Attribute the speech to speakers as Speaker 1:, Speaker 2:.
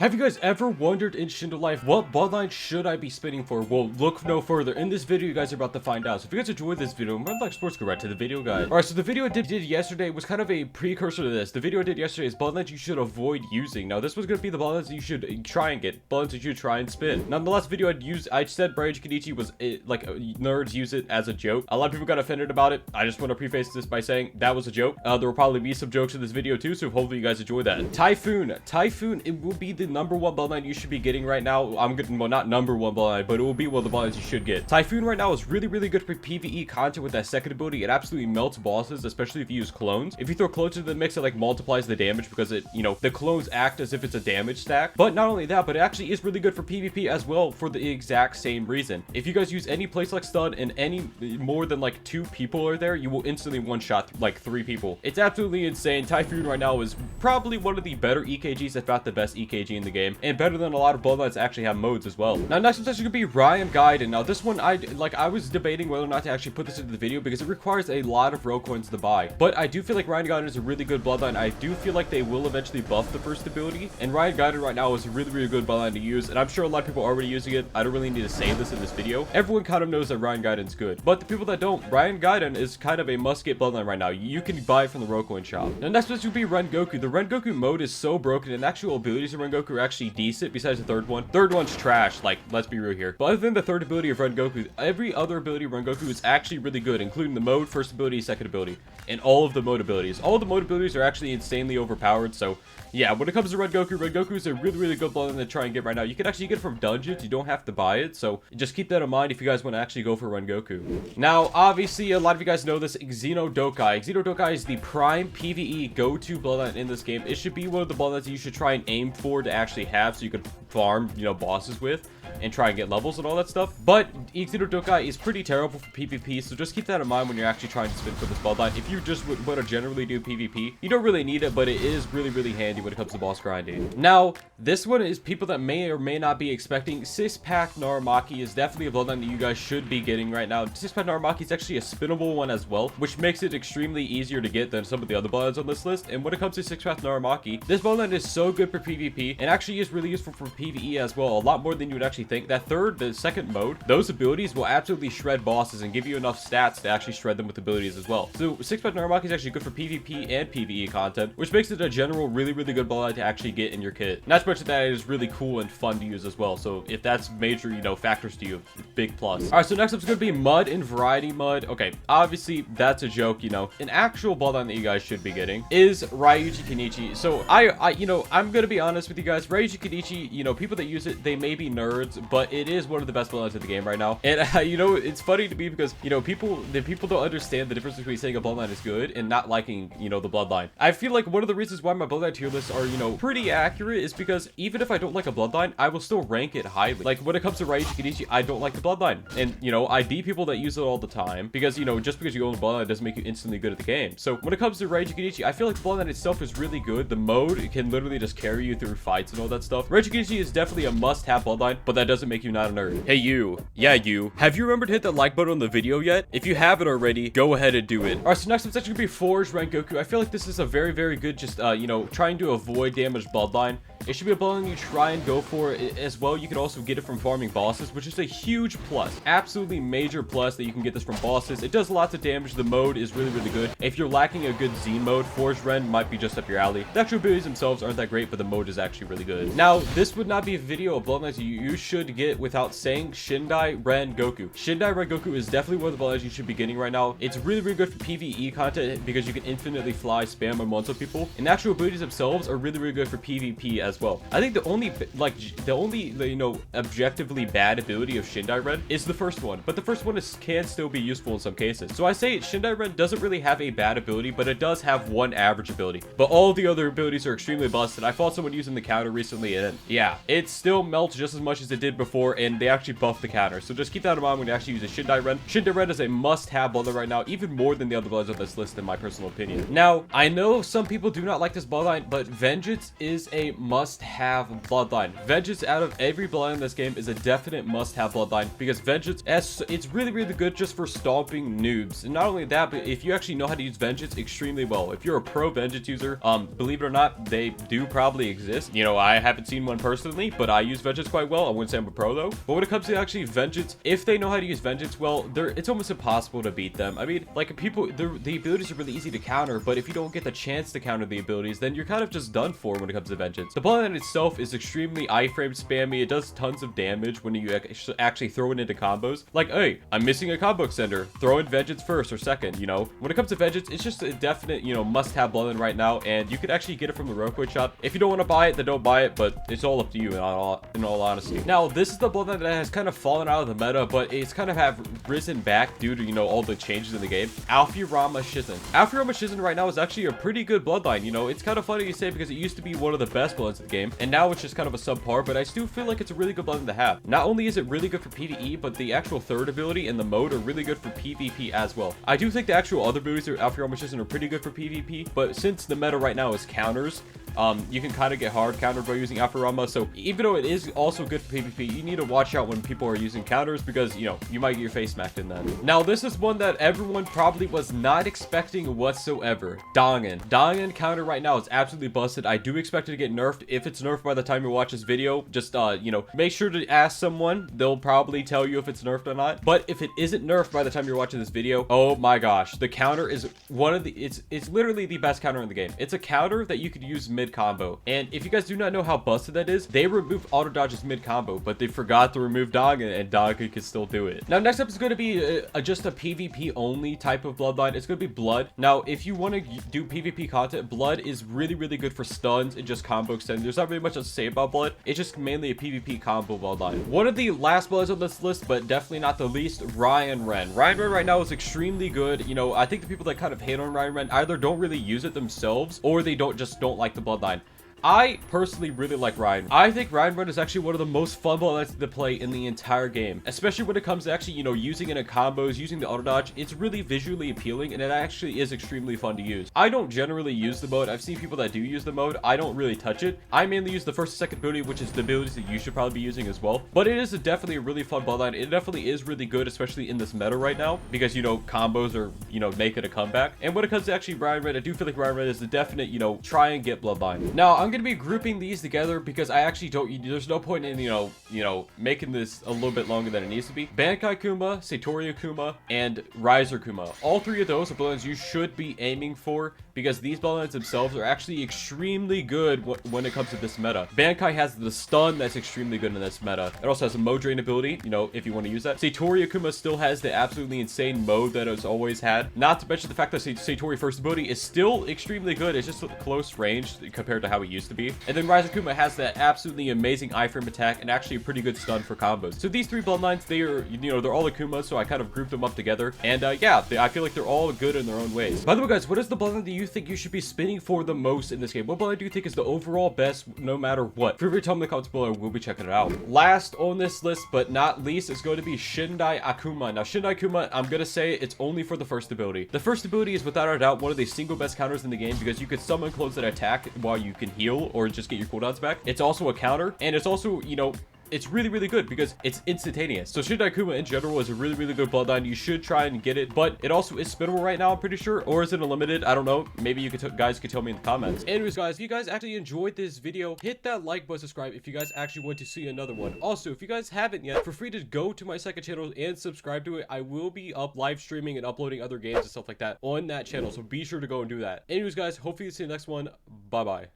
Speaker 1: Have you guys ever wondered in Shindo Life, what bloodline should I be spinning for? Well, look no further. In this video, you guys are about to find out. So if you guys enjoyed this video, remember like sports, go right to the video, guys. Alright, so the video I did yesterday was kind of a precursor to this. The video I did yesterday is bloodlines you should avoid using. Now, this was going to be the bloodlines that you should try and get. Bloodlines that you should try and spin. Now, in the last video I said Braid Kenichi was, nerds use it as a joke. A lot of people got offended about it. I just want to preface this by saying that was a joke. There will probably be some jokes in this video too, so hopefully you guys enjoy that. Typhoon, it will be the #1 bloodline you should be getting right now. I'm getting, well, not #1 bloodline, but it will be one of the bloodlines you should get. Typhoon right now is really good for PvE content with that second ability. It absolutely melts bosses, especially if you use clones. If you throw clones into the mix, it like multiplies the damage because it, the clones act as if it's a damage stack. But not only that, but it actually is really good for PvP as well for the exact same reason. If you guys use any place like stun and any more than like 2 people are there, you will instantly one-shot like 3 people. It's absolutely insane. Typhoon right now is probably one of the better EKGs, if not the best EKG in the game, and better than a lot of bloodlines that actually have modes as well. Now, next one's actually gonna be Ryan Gaiden. Now, this one I was debating whether or not to actually put this into the video because it requires a lot of row coins to buy. But I do feel like Ryan Gaiden is a really good bloodline. I do feel like they will eventually buff the first ability, and Ryan Gaiden right now is a really good bloodline to use, and I'm sure a lot of people are already using it. I don't really need to say this in this video. Everyone kind of knows that Ryan Gaiden's good, but the people that don't, Ryan Gaiden is kind of a must-get bloodline right now. You can buy it from the row coin shop. Now, next one should be Rengoku. The Rengoku mode is so broken, and the actual abilities of Rengoku are actually decent besides the third one. Third one's trash, like, let's be real here. But other than the third ability of Rengoku, every other ability of Rengoku is actually really good, including the mode, first ability, second ability, and all of the mode abilities. All of the mode abilities are actually insanely overpowered, so yeah, when it comes to Rengoku is a really good bloodline to try and get right now. You can actually get it from dungeons, you don't have to buy it, so just keep that in mind if you guys want to actually go for Rengoku. Now, obviously, a lot of you guys know this, Xenodokai. Xenodokai is the prime PvE go-to bloodline in this game. It should be one of the bloodlines that you should try and aim for to actually have so you could farm, bosses with and try and get levels and all that stuff. But Xenodokai is pretty terrible for PvP, so just keep that in mind when you're actually trying to spin for this bloodline. If you just want to generally do PvP, you don't really need it, but it is really handy when it comes to boss grinding. Now, this one is people that may or may not be expecting. Six-pack Naramaki is definitely a bloodline that you guys should be getting right now. Six-pack Naramaki is actually a spinnable one as well, which makes it extremely easier to get than some of the other bloodlines on this list. And when it comes to six-pack Naramaki, this bloodline is so good for PvP and actually is really useful for PvE as well, a lot more than you would actually think. The second mode, those abilities will absolutely shred bosses and give you enough stats to actually shred them with abilities as well. So six-pack Naramaki is actually good for PvP and PvE content, which makes it a general really good bloodline to actually get in your kit. Not to mention that it is really cool and fun to use as well. So if that's major, factors to you, big plus. All right, so next up is going to be Mud and Variety Mud. Okay, obviously that's a joke, An actual bloodline that you guys should be getting is Ryuji Kenichi. So I'm going to be honest with you guys. Ryuji Kenichi, people that use it, they may be nerds, but it is one of the best bloodlines in the game right now. And it's funny to me because people don't understand the difference between saying a bloodline is good and not liking the bloodline. I feel like one of the reasons why my bloodline tier lists are pretty accurate is because even if I don't like a bloodline, I will still rank it highly. Like when it comes to Ryuji Kenichi, I don't like the bloodline, and I beat people that use it all the time because just because you own a bloodline doesn't make you instantly good at the game. So when it comes to Ryuji Kenichi, I feel like the bloodline itself is really good. The mode can literally just carry you through fights and all that stuff. Ryuji Kenichi is definitely a must-have bloodline, but that doesn't make you not a nerd. Hey you, yeah you, have you remembered to hit that like button on the video yet? If you haven't already, go ahead and do it. All right, so next up, it's actually gonna be Forged Rengoku. I feel like this is a very good, just trying to avoid damaged bloodline. It should be a bloodline you try and go for as well. You can also get it from farming bosses, which is a huge plus. Absolutely major plus that you can get this from bosses. It does lots of damage. The mode is really good. If you're lacking a good Z mode, Forged Ren might be just up your alley. The actual abilities themselves aren't that great, but the mode is actually really good. Now, this would not be a video of bloodlines you should get without saying Shindai Rengoku. Shindai Rengoku is definitely one of the bloodlines you should be getting right now. It's really good for PvE content because you can infinitely fly, spam, and one-shot people. And the actual abilities themselves are really good for PvP as well. I think the only objectively bad ability of Shindai Ren is the first one, but the first one can still be useful in some cases. So I say Shindai Ren doesn't really have a bad ability, but it does have one average ability. But all the other abilities are extremely busted. I fought someone using the counter recently, and yeah, it still melts just as much as it did before, and they actually buffed the counter. So just keep that in mind when you actually use a Shindai Ren. Shindai Ren is a must-have bloodline right now, even more than the other bloodlines on this list, in my personal opinion. Now, I know some people do not like this bloodline, but Vengeance is a must must-have bloodline. Vengeance out of every bloodline in this game is a definite must-have bloodline because Vengeance, it's really, really good just for stomping noobs. And not only that, but if you actually know how to use Vengeance extremely well. If you're a pro Vengeance user, believe it or not, they do probably exist. You know, I haven't seen one personally, but I use Vengeance quite well. I wouldn't say I'm a pro though. But when it comes to actually Vengeance, if they know how to use Vengeance well, it's almost impossible to beat them. I mean, like people, the abilities are really easy to counter, but if you don't get the chance to counter the abilities, then you're kind of just done for when it comes to Vengeance. The bloodline itself is extremely iframe spammy. It does tons of damage when you actually throw it into combos. Like, hey, I'm missing a combo extender. Throw in Vengeance first or second, you know? When it comes to Vengeance, it's just a definite, you know, must-have bloodline right now, and you could actually get it from the Rokuid shop. If you don't want to buy it, then don't buy it, but it's all up to you in all honesty. Now, this is the bloodline that has kind of fallen out of the meta, but it's kind of have risen back due to, you know, all the changes in the game. Alfirama Shizen. Alfirama Shizen right now is actually a pretty good bloodline. You know, it's kind of funny to say because it used to be one of the best bloodlines of the game, and now it's just kind of a subpar, but I still feel like it's a really good bloodline to have. Not only is it really good for PvE, but the actual third ability and the mode are really good for PvP as well. I do think the actual other abilities of Alfirama Shizen are pretty good for PvP, but since the meta right now is counters, you can kind of get hard countered by using Alfirama, so even though it is also good for PvP, you need to watch out when people are using counters because, you know, you might get your face smacked in that. Now, this is one that everyone probably was not expecting whatsoever. Dongen. Dongen counter right now is absolutely busted. I do expect it to get nerfed. If it's nerfed by the time you watch this video, just, you know, make sure to ask someone. They'll probably tell you if it's nerfed or not. But if it isn't nerfed by the time you're watching this video, oh my gosh, the counter is one of the, it's literally the best counter in the game. It's a counter that you could use mid combo. And if you guys do not know how busted that is, they removed auto dodges mid combo, but they forgot to remove Dongen, and Dongen can still do it. Now, next up is going to be just a PvP only type of bloodline. It's going to be Blood. Now, if you want to do PvP content, Blood is really, really good for stuns and just combo extend. There's not really much to say about Blood. It's just mainly a PvP combo bloodline. One of the last bloodlines on this list, but definitely not the least, Ryan Ren. Ryan Ren right now is extremely good. You know, I think the people that kind of hate on Ryan Ren either don't really use it themselves or they don't like the bloodline. I personally really like Ryan. I think Ryan Ren is actually one of the most fun bloodlines to play in the entire game, especially when it comes to actually, you know, using it in combos, using the auto dodge. It's really visually appealing, and it actually is extremely fun to use. I don't generally use the mode. I've seen people that do use the mode. I don't really touch it. I mainly use the first and second ability, which is the abilities that you should probably be using as well. But it is definitely a really fun bloodline. It definitely is really good, especially in this meta right now, because, you know, combos are, you know, making a comeback. And when it comes to actually Ryan Ren, I do feel like Ryan Ren is the definite, you know, try and get bloodline. Now, I'm going to be grouping these together because I actually don't, there's no point in, you know, making this a little bit longer than it needs to be. Bankai Kuma, Satori Kuma, and Riser Kuma. All three of those are bloodlines you should be aiming for because these bloodlines themselves are actually extremely good when it comes to this meta. Bankai has the stun that's extremely good in this meta. It also has a mode drain ability, you know, if you want to use that. Satori Kuma still has the absolutely insane mode that it's always had. Not to mention the fact that Satori first ability is still extremely good. It's just close range compared to how it used to be. And then Riser Kuma has that absolutely amazing iframe attack and actually a pretty good stun for combos. So these three bloodlines, they are, you know, they're all Akumas, so I kind of grouped them up together. And yeah, I feel like they're all good in their own ways. By the way, guys, what is the bloodline that you think you should be spinning for the most in this game? What bloodline do you think is the overall best no matter what? Feel free to tell me in the comments below. We'll be checking it out. Last on this list, but not least, is going to be Shindai Akuma. Now, Shindai Akuma, I'm going to say it's only for the first ability. The first ability is without a doubt one of the single best counters in the game because you could summon close that attack while you can heal or just get your cooldowns back. It's also a counter, and it's also, you know, it's really, really good because it's instantaneous. So Shindai Akuma in general is a really, really good bloodline. You should try and get it, but it also is spinnable right now, I'm pretty sure. Or is it unlimited? I don't know. Maybe you could guys could tell me in the comments. Anyways, guys, if you guys actually enjoyed this video, hit that like button, subscribe if you guys actually want to see another one. Also, if you guys haven't yet, feel free to go to my second channel and subscribe to it. I will be live streaming and uploading other games and stuff like that on that channel, so be sure to go and do that. Anyways, guys, hopefully you see you in the next one. Bye bye.